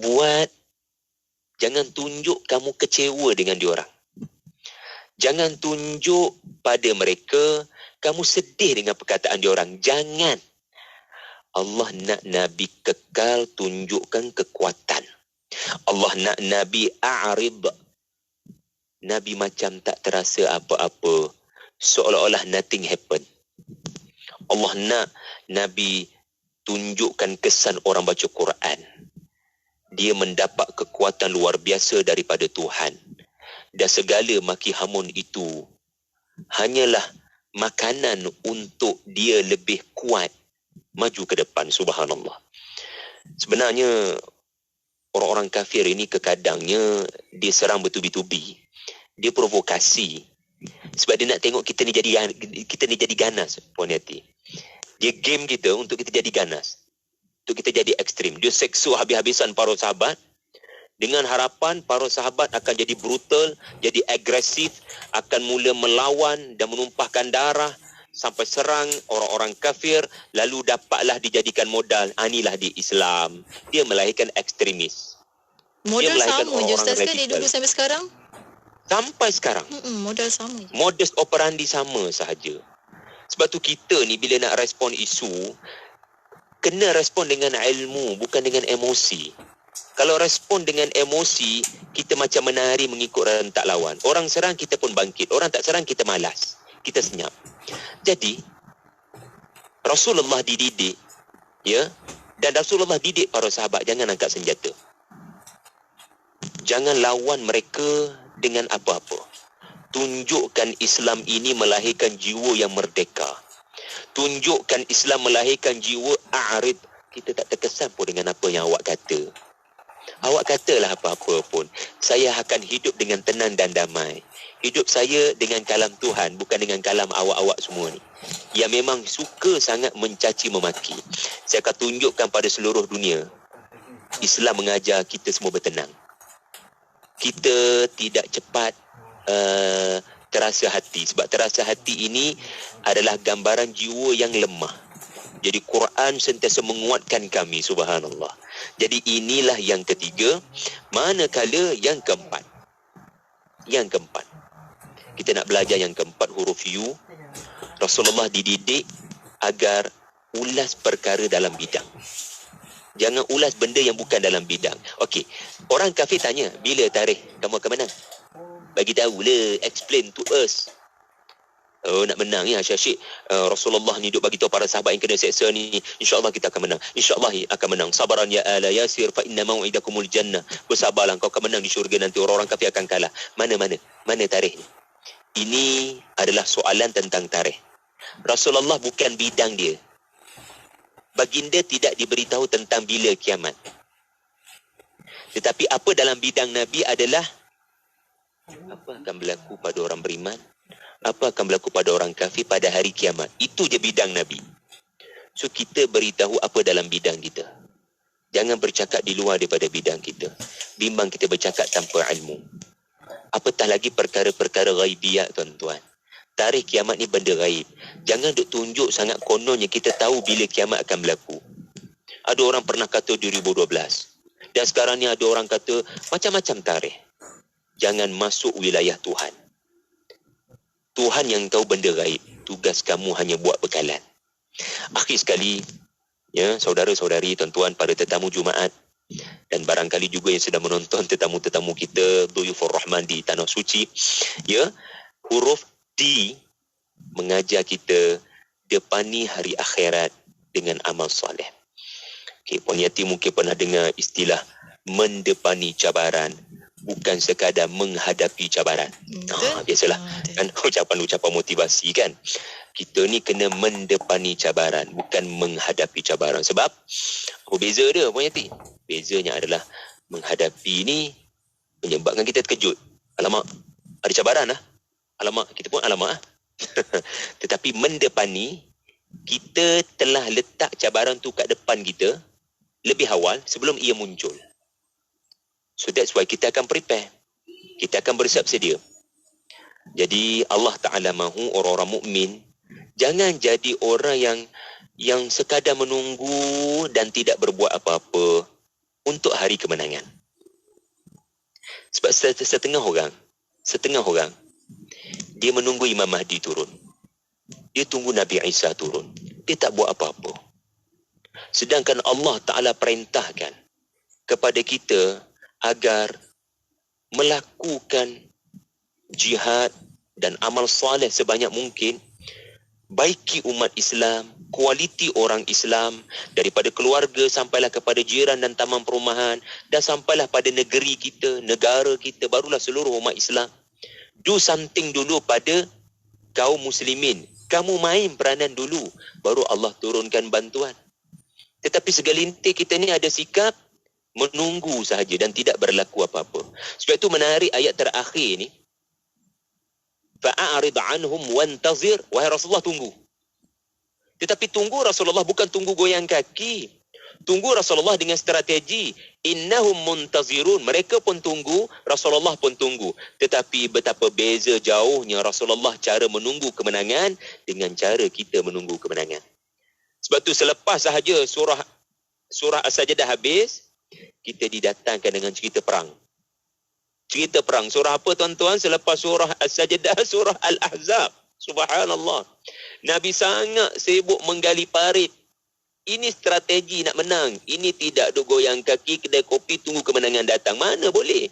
Speaker 13: tunjuk kamu kecewa dengan diorang. Jangan tunjuk pada mereka kamu sedih dengan perkataan diorang. Jangan. Allah nak Nabi kekal tunjukkan kekuatan. Allah nak Nabi a'rid. Nabi macam tak terasa apa-apa. Seolah-olah nothing happen. Allah nak Nabi tunjukkan kesan orang baca Quran. Dia mendapat kekuatan luar biasa daripada Tuhan. Dan segala maki hamun itu hanyalah makanan untuk dia lebih kuat maju ke depan. Subhanallah. Sebenarnya orang-orang kafir ini kekadangnya dia serang bertubi-tubi. Dia provokasi. Sebab dia nak tengok kita ni jadi ganas, Puan Yati. Dia game kita untuk kita jadi ganas. Untuk kita jadi ekstrim. Dia seksu habis-habisan para sahabat dengan harapan para sahabat akan jadi brutal, jadi agresif, akan mula melawan dan menumpahkan darah sampai serang orang-orang kafir, lalu dapatlah dijadikan modal. Inilah di Islam. Dia melahirkan ekstremis.
Speaker 2: Modal sama je Ustaz kan dari dulu sampai sekarang?
Speaker 13: Sampai sekarang.
Speaker 2: Modal sama je.
Speaker 13: Modus operandi sama sahaja. Sebab tu kita ni bila nak respon isu, kena respon dengan ilmu, bukan dengan emosi. Kalau respon dengan emosi, kita macam menari mengikut rentak lawan. Orang serang, kita pun bangkit. Orang tak serang, kita malas. Kita senyap. Jadi, Rasulullah dididik, ya, dan Rasulullah didik para sahabat, jangan angkat senjata. Jangan lawan mereka dengan apa-apa. Tunjukkan Islam ini melahirkan jiwa yang merdeka. Tunjukkan Islam melahirkan jiwa a'rid. Kita tak terkesan pun dengan apa yang awak kata. Awak katalah apa-apa pun. Saya akan hidup dengan tenang dan damai. Hidup saya dengan kalam Tuhan, bukan dengan kalam awak-awak semua ni. Yang memang suka sangat mencaci memaki. Saya akan tunjukkan pada seluruh dunia. Islam mengajar kita semua bertenang. Kita tidak cepat terasa hati. Sebab terasa hati ini adalah gambaran jiwa yang lemah. Jadi Quran sentiasa menguatkan kami, subhanallah. Jadi inilah yang ketiga. Manakala yang keempat. Yang keempat. Kita nak belajar yang keempat, huruf U. Rasulullah dididik agar ulas perkara dalam bidang. Jangan ulas benda yang bukan dalam bidang. Okey, orang kafir tanya, bila tarikh kamu akan menang? Bagi tahulah, explain to us. Oh, nak menang ya Syekh. Rasulullah ni duk bagi tahu para sahabat yang kena seksa ni, insya-Allah kita akan menang. Insya-Allah akan menang. Sabaran ya ala Yasir fa inna mau'idakumul jannah. Bersabarlah, kau akan menang di syurga nanti, orang-orang kafir akan kalah. Mana tarikhnya? Ini adalah soalan tentang tarikh. Rasulullah bukan bidang dia. Baginda tidak diberitahu tentang bila kiamat. Tetapi apa dalam bidang Nabi adalah apa akan berlaku pada orang beriman, apa akan berlaku pada orang kafir pada hari kiamat. Itu je bidang Nabi. So kita beritahu apa dalam bidang kita. Jangan bercakap di luar daripada bidang kita. Bimbang kita bercakap tanpa ilmu. Apatah lagi perkara-perkara ghaibiyat, tuan-tuan. Tarikh kiamat ni benda gaib. Jangan duk tunjuk sangat kononnya kita tahu bila kiamat akan berlaku. Ada orang pernah kata 2012. Dan sekarang ni ada orang kata macam-macam tarikh. Jangan masuk wilayah Tuhan. Tuhan yang tahu benda gaib. Tugas kamu hanya buat bekalan. Akhir sekali, ya, saudara-saudari, tuan-tuan, para tetamu Jumaat, dan barangkali juga yang sedang menonton tetamu-tetamu kita, Duyufur Rahman di Tanah Suci, ya, huruf D mengajar kita depani hari akhirat dengan amal soleh. Okay, Puan Yati mungkin pernah dengar istilah mendepani cabaran, bukan sekadar menghadapi cabaran. Biasalah kan ucapan-ucapan motivasi kan. Kita ni kena mendepani cabaran, bukan menghadapi cabaran. Sebab apa beza dia, Puan Yati? Bezanya adalah menghadapi ni menyebabkan kita terkejut. Alamak, ada cabaran lah. Alamak, kita pun alamak lah. Tetapi mendepani, kita telah letak cabaran tu kat depan kita lebih awal sebelum ia muncul. So that's why kita akan prepare. Kita akan bersiap sedia. Jadi Allah Ta'ala mahu orang-orang mukmin jangan jadi orang yang sekadar menunggu dan tidak berbuat apa-apa untuk hari kemenangan. Sebab setengah orang dia menunggu Imam Mahdi turun. Dia tunggu Nabi Isa turun. Dia tak buat apa-apa. Sedangkan Allah Ta'ala perintahkan kepada kita agar melakukan jihad dan amal soleh sebanyak mungkin, baiki umat Islam, kualiti orang Islam, daripada keluarga sampailah kepada jiran dan taman perumahan, dan sampailah pada negeri kita, negara kita, barulah seluruh umat Islam. Do something dulu pada kaum muslimin. Kamu main peranan dulu, baru Allah turunkan bantuan. Tetapi segelintir kita ni ada sikap menunggu sahaja dan tidak berlaku apa-apa. Sebab itu menarik ayat terakhir ni. Fa'arid anhum wantazir. Wahai Rasulullah, tunggu. Tetapi tunggu Rasulullah bukan tunggu goyang kaki. Tunggu Rasulullah dengan strategi. Innahum muntazirun. Mereka pun tunggu, Rasulullah pun tunggu. Tetapi betapa beza jauhnya Rasulullah cara menunggu kemenangan dengan cara kita menunggu kemenangan. Sebab tu selepas sahaja surah As-Sajdah habis, kita didatangkan dengan cerita perang. Cerita perang. Surah apa, tuan-tuan? Selepas surah As-Sajdah, surah Al-Ahzab. Subhanallah. Nabi sangat sibuk menggali parit. Ini strategi nak menang. Ini tidak duk goyang kaki, kedai kopi, tunggu kemenangan datang. Mana boleh?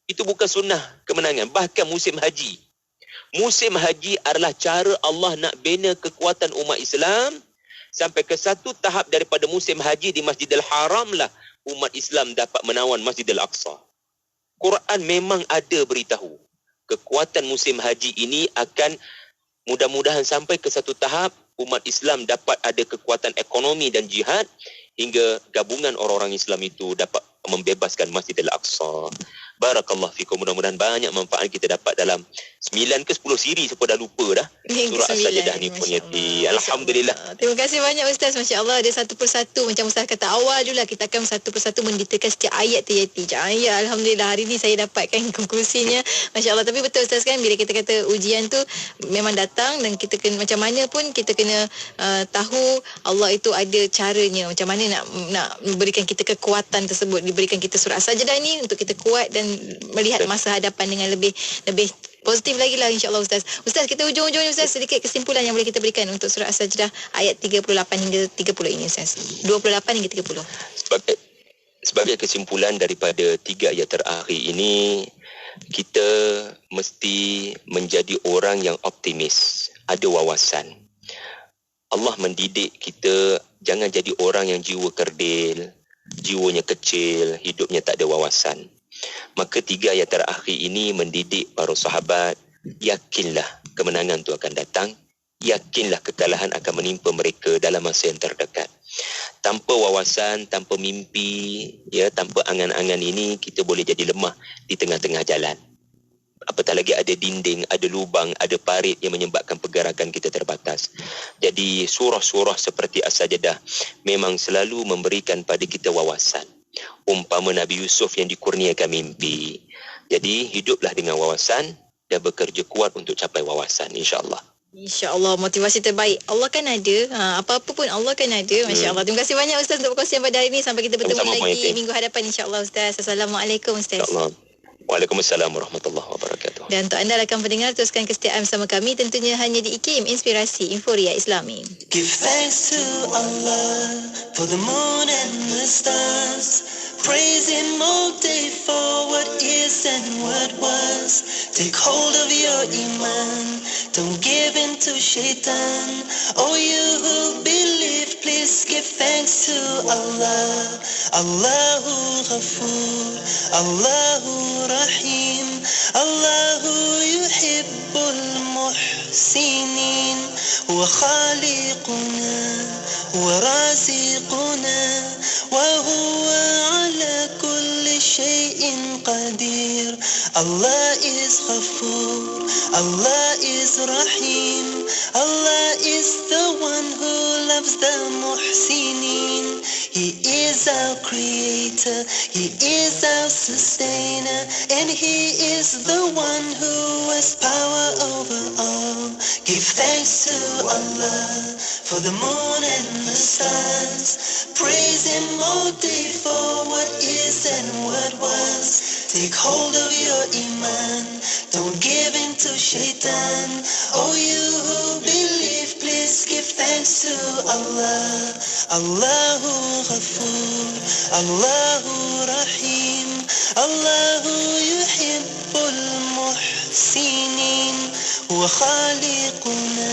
Speaker 13: Itu bukan sunnah kemenangan. Bahkan musim haji. Musim haji adalah cara Allah nak bina kekuatan umat Islam. Sampai ke satu tahap daripada musim haji di Masjidil Haram lah umat Islam dapat menawan Masjidil Aqsa. Quran memang ada beritahu. Kekuatan musim haji ini akan mudah-mudahan sampai ke satu tahap umat Islam dapat ada kekuatan ekonomi dan jihad hingga gabungan orang-orang Islam itu dapat membebaskan Masjidil Aqsa. Barakallahu fikum. Mudah-mudahan banyak manfaat kita dapat dalam 9 ke 10 siri pun dah lupa dah. Surah As-Sajdah ni pun Yati. Alhamdulillah.
Speaker 2: Terima kasih banyak Ustaz. Masya Allah, ada satu persatu. Macam Ustaz kata awal dulu lah, kita akan satu persatu mendetailkan setiap ayat tu Yati. Ya, Alhamdulillah hari ni saya dapatkan konklusinya. Masya Allah. Tapi betul Ustaz kan, bila kita kata ujian tu memang datang dan kita kena, macam mana pun kita kena tahu Allah itu ada caranya. Macam mana nak berikan kita kekuatan tersebut, diberikan kita surah As-Sajdah ni untuk kita kuat dan melihat masa hadapan dengan lebih positif lagi lah insya-Allah Ustaz. Ustaz, kita ujung-ujungnya Ustaz, sedikit kesimpulan yang boleh kita berikan untuk surah As-Sajdah ayat 38 hingga 30 ini Ustaz. 28 hingga 30.
Speaker 13: Sebagai kesimpulan daripada 3 ayat terakhir ini, kita mesti menjadi orang yang optimis, ada wawasan. Allah mendidik kita jangan jadi orang yang jiwa kerdil, jiwanya kecil, hidupnya tak ada wawasan. Maka 3 ayat terakhir ini mendidik para sahabat, yakinlah kemenangan itu akan datang, yakinlah kekalahan akan menimpa mereka dalam masa yang terdekat. Tanpa wawasan, tanpa mimpi, tanpa angan-angan ini, kita boleh jadi lemah di tengah-tengah jalan. Apatah lagi ada dinding, ada lubang, ada parit yang menyebabkan pergerakan kita terbatas. Jadi surah-surah seperti As-Sajdah memang selalu memberikan pada kita wawasan. Umpama Nabi Yusuf yang dikurniakan mimpi. Jadi hiduplah dengan wawasan dan bekerja kuat untuk capai wawasan, insya-Allah.
Speaker 2: InsyaAllah, motivasi terbaik Allah kan ada, apa-apa pun Allah kan ada. Masya Allah. Terima kasih banyak Ustaz untuk perkongsian pada hari ini. Sampai kita bertemu lagi minggu hadapan insya-Allah Ustaz. Assalamualaikum Ustaz.
Speaker 13: InsyaAllah. Waalaikumsalam warahmatullahi wabarakatuh.
Speaker 2: Dan untuk anda rakan pendengar, teruskan kesetiaan bersama kami tentunya hanya di IKIM, Inspirasi Inforia Islami.
Speaker 3: Give thanks to Allah for the moon and the stars. Praise Him all day for what is and what was. Take hold of your iman, don't give in to shaitan. Oh, you who believe, please give thanks to Allah. Allahu Ghafur, Allahu Rahim, Allahu yuhibbul muhsinin. Huwa khaliquna, huwa raziquna, wa huwa ala kulli shay'in qadir. Allah is Ghafur, Allah is Rahim, Allah is the one who loves the muhsinin. He is our creator, He is our sustainer, and He is the one who has power over all. Give thanks to Allah for the moon and the stars. Praise Him all day for what is and what was. Take hold of your iman, don't give in to shaitan. Oh, you who believe, please give thanks to Allah. Allahu Ghafur, Allahu Rahim, Allahu yuhibbul muhsinin. Huwa khaliquna,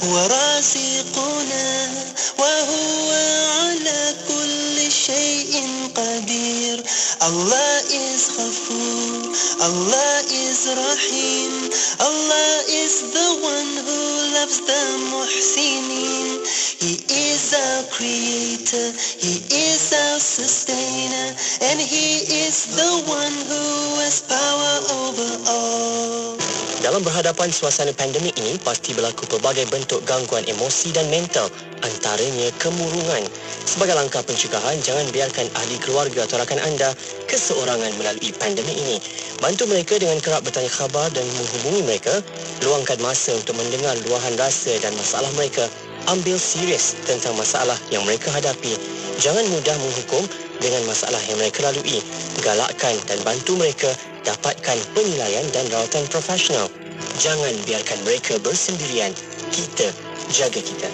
Speaker 3: huwa raziquna, wa huwa ala kulli shay'in qadir. Allah is Ghafur, Allah is Rahim, Allah is the one who loves the muhsinin. He is our creator, He is our sustainer, and He is the one who has power over all.
Speaker 7: Dalam berhadapan suasana pandemik ini, pasti berlaku pelbagai bentuk gangguan emosi dan mental, antaranya kemurungan. Sebagai langkah pencegahan, jangan biarkan ahli keluarga atau rakan anda keseorangan melalui pandemik ini. Bantu mereka dengan kerap bertanya khabar dan menghubungi mereka. Luangkan masa untuk mendengar luahan rasa dan masalah mereka. Ambil serius tentang masalah yang mereka hadapi. Jangan mudah menghukum dengan masalah yang mereka lalui. Galakkan dan bantu mereka dapatkan penilaian dan rawatan profesional. Jangan biarkan mereka bersendirian. Kita jaga kita.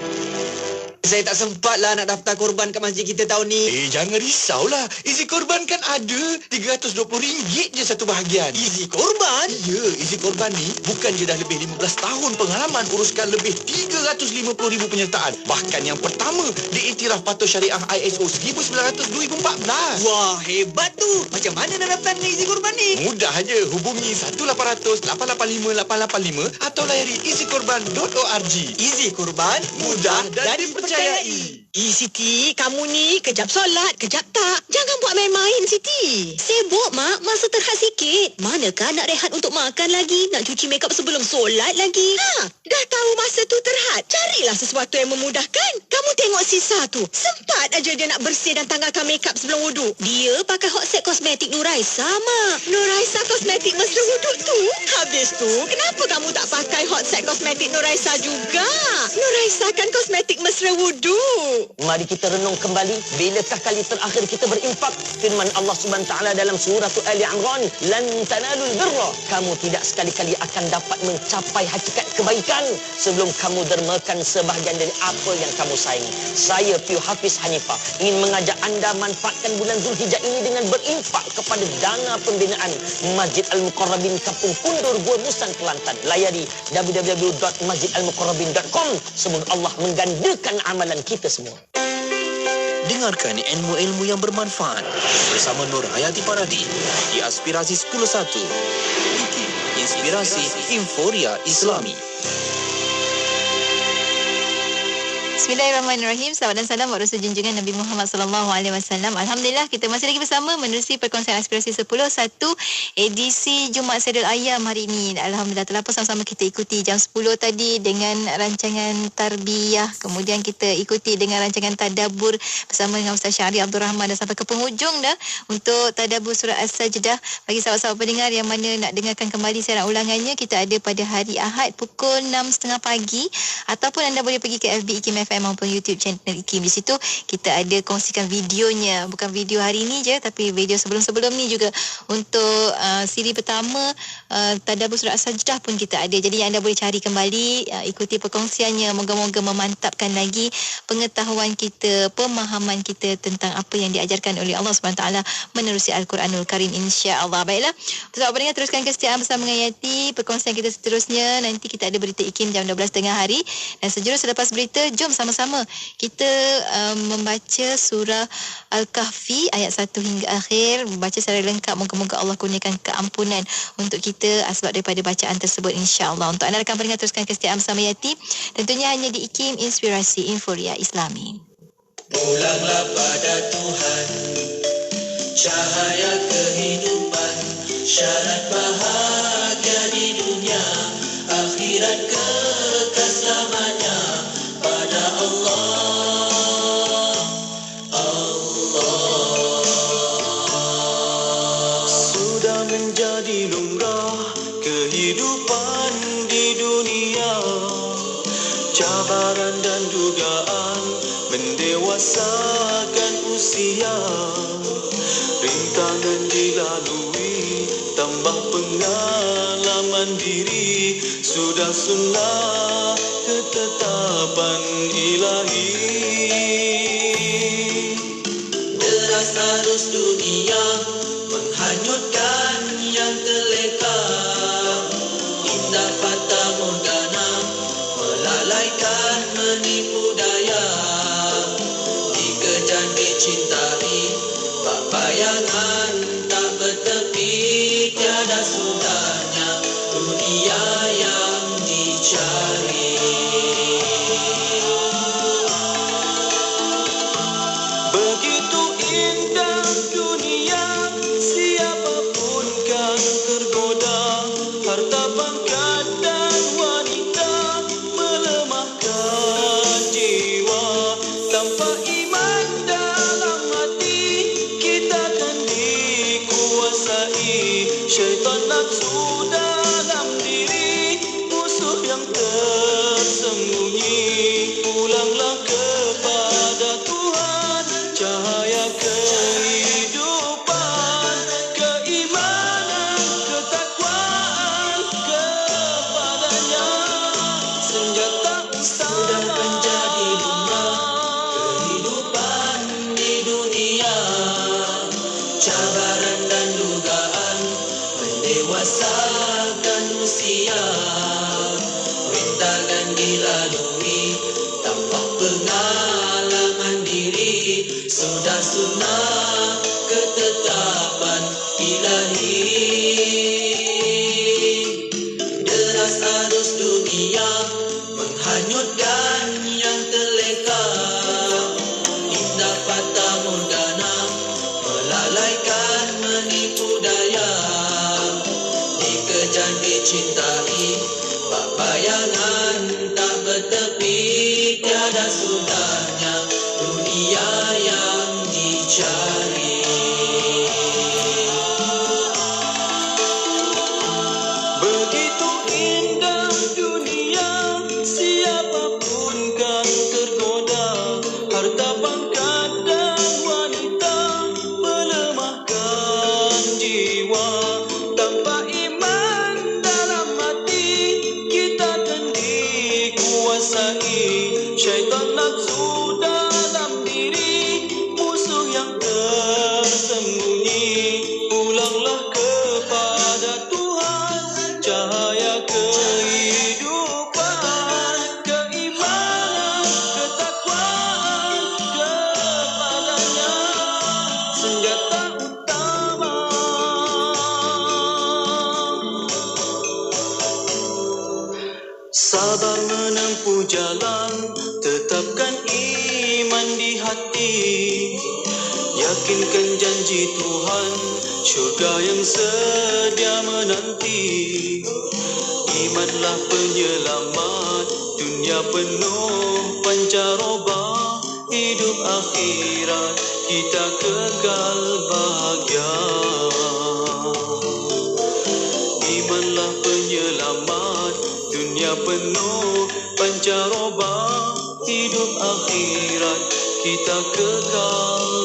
Speaker 14: Saya tak sempat lah nak daftar korban kat masjid kita tahun ni.
Speaker 15: Jangan risaulah. Isi korban kan ada. RM320 je satu bahagian.
Speaker 14: Isi korban?
Speaker 15: Ya, isi korban ni bukan je dah lebih 15 tahun pengalaman uruskan lebih 350,000 penyertaan. Bahkan yang pertama diiktiraf patuh syariah ISO 1900-2014.
Speaker 14: Wah, hebat tu. Macam mana nak daftar dengan isi korban ni?
Speaker 15: Mudah aja. Hubungi 1-800-885-885 atau layari isikorban.org.
Speaker 14: Isi korban
Speaker 15: mudah dan dipercayai.
Speaker 8: Siti, kamu ni kejap solat, kejap tak. Jangan buat main-main, Siti.
Speaker 5: Sibuk, Mak. Masa terhad sikit. Manakah nak rehat untuk makan lagi? Nak cuci makeup sebelum solat lagi?
Speaker 8: Dah tahu masa tu terhad. Carilah sesuatu yang memudahkan. Kamu tengok Sisa tu. Sempat aja dia nak bersih dan tanggalkan makeup sebelum wuduk.
Speaker 5: Dia pakai hot set kosmetik Nuraisa, Mak.
Speaker 8: Nuraisa kosmetik mesra wuduk tu. Habis tu, kenapa kamu tak pakai hot set kosmetik Nuraisa juga? Nuraisa kan kosmetik mesra wuduk.
Speaker 16: Mari kita renung kembali, bilakah kali terakhir kita berinfak? Firman Allah Subhanahu Wa Taala dalam surah Ali Imran, "Lan tanalul birra." Kamu tidak sekali-kali akan dapat mencapai hakikat kebaikan sebelum kamu dermakan sebahagian dari apa yang kamu sayangi. Saya Piu Hafiz Hanifah ingin mengajak anda manfaatkan bulan Zulhijjah ini dengan berinfak kepada dana pembinaan Masjid Al-Muqarrabin Kampung Kundur, Gua Musang, Kelantan. Layari www.masjidalmuqarrabin.com. Semoga Allah menggandakan amalan kita semua.
Speaker 12: Dengarkan ilmu-ilmu yang bermanfaat bersama Nur Hayati Paradi di Aspirasi 101. IKIM, Inspirasi Inforia Islami.
Speaker 2: Bismillahirrahmanirrahim. Salawat dan salam buat Rasul junjungan Nabi Muhammad sallallahu alaihi wasallam. Alhamdulillah kita masih lagi bersama menerusi perkongsian Aspirasi 10 edisi Jumaat Sedul Ayam hari ini. Alhamdulillah telah pun sama-sama kita ikuti jam 10 tadi dengan rancangan tarbiyah. Kemudian kita ikuti dengan rancangan tadabbur bersama dengan Ustaz Syahri Abdul Rahman dan sampai ke penghujung dah untuk tadabbur surah As-Sajdah. Bagi sahabat-sahabat pendengar yang mana nak dengarkan kembali siaran ulangannya, kita ada pada hari Ahad pukul 6.30 pagi ataupun anda boleh pergi ke FB IKIM FM maupun YouTube channel IKIM. Di situ kita ada kongsikan videonya, bukan video hari ini je tapi video sebelum-sebelum ni juga. Untuk siri pertama tadabbur surah As-Sajdah pun kita ada. Jadi anda boleh cari kembali, ikuti perkongsiannya. Moga-moga memantapkan lagi pengetahuan kita, pemahaman kita tentang apa yang diajarkan oleh Allah SWT menerusi Al-Quranul Karim, insya-Allah. Baiklah, sahabat pendengar, teruskan kesetiaan bersama dengan Yati. Perkongsian kita seterusnya nanti kita ada berita IKIM jam 12 tengah hari, dan sejurus selepas berita jom sama-sama kita membaca surah Al-Kahfi ayat 1 hingga akhir, membaca secara lengkap. Moga-moga Allah kurniakan keampunan untuk kita sebab daripada bacaan tersebut, insya-Allah. Untuk anda rakan pendengar, teruskan kesetiaan bersama Yati, tentunya hanya di IKIM Inspirasi Inforia Islami.
Speaker 3: Pulanglah pada Tuhan, cahaya kehidupan, syarat bahagia di dunia, akhirat kekal selamanya pada Allah. Sudah menjadi lumrah kehidupan di dunia, cabaran dan dugaan mendewasakan usia, rintangan dilalui, tambah pengalaman diri, sudah sunnah ketetapan ilahi. Deras arus dunia menghanyutkan yang terleka, indah fata morgana melalaikan menipu daya, dikejar dicintai, bak bayangan tak bertepi, tiada sudahnya dunia yang dicari. Begitu indah dunia, siapapun kan tergoda, harta pangkat dan wanita melemahkan jiwa. Tanpa iman dalam hati, kita kan dikuasai syaitan nafsu dalam diri, musuh yang tersembunyi. Pulanglah kepada Tuhan, cahaya kehidupan, keimanan, ketakwaan kepadanya, senjata sudah menjadi lumrah kehidupan di dunia, cabaran dan dugaan mendewasakan usia, rintangan dilalui, tanpa pengalaman diri, sudah sunnah ketetapan ilahi. Deras arus dunia menghanyutkan yang terleka, Yakinkan janji Tuhan, syurga yang sedia menanti. Imanlah penyelamat, dunia penuh pancaroba. Hidup akhirat kita kekal bahagia. Imanlah penyelamat, dunia penuh pancaroba. Hidup akhirat kita kekal